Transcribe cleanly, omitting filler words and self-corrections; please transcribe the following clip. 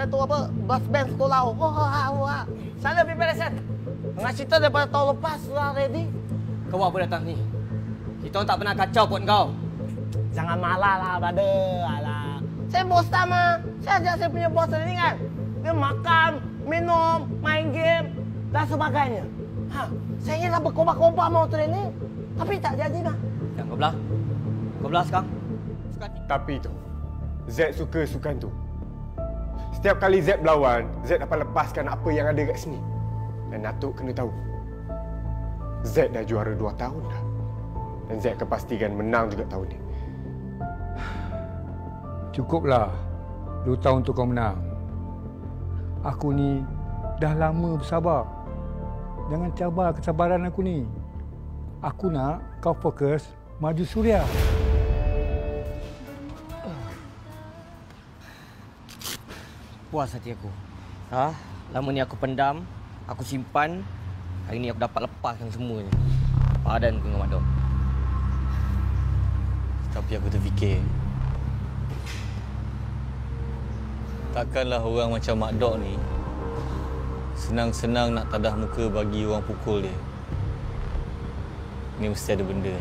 satu apa bus band sekolah. Wah. Sana preparation. Ngasih tahu daripada tahun lepas sudah ready. Kau buat apa datang ni? Kita orang tak pernah kacau pot kau. Jangan malah lah, brother. Alah. Saya bos sama. Saya ajak saya punya bos tadi kan. Dia makan, minum, main game dan sebagainya. Saya ingin berkobar-kobar mau training. Tapi tak jadi lah. Yang kau belah. Kau belah sekarang. Tapi tu, Z suka sukan tu. Setiap kali Z berlawan, Z dapat lepaskan apa yang ada kat sini. Dan Datuk kena tahu, Z dah juara 2 tahun dah. Dan Z akan pastikan menang juga tahun ni. Cukuplah 2 tahun untuk kau menang. Aku ni dah lama bersabar. Jangan cabar kesabaran aku ni. Aku nak kau fokus maju Suria. Puas hati aku. Lama ni aku pendam, aku simpan. Hari ni aku dapat lepaskan semuanya. Padan dengan Mak Dok. Tapi aku terfikir, takkanlah orang macam Mak Dok ni senang-senang nak tadah muka bagi orang pukul dia. Ni mesti ada benda.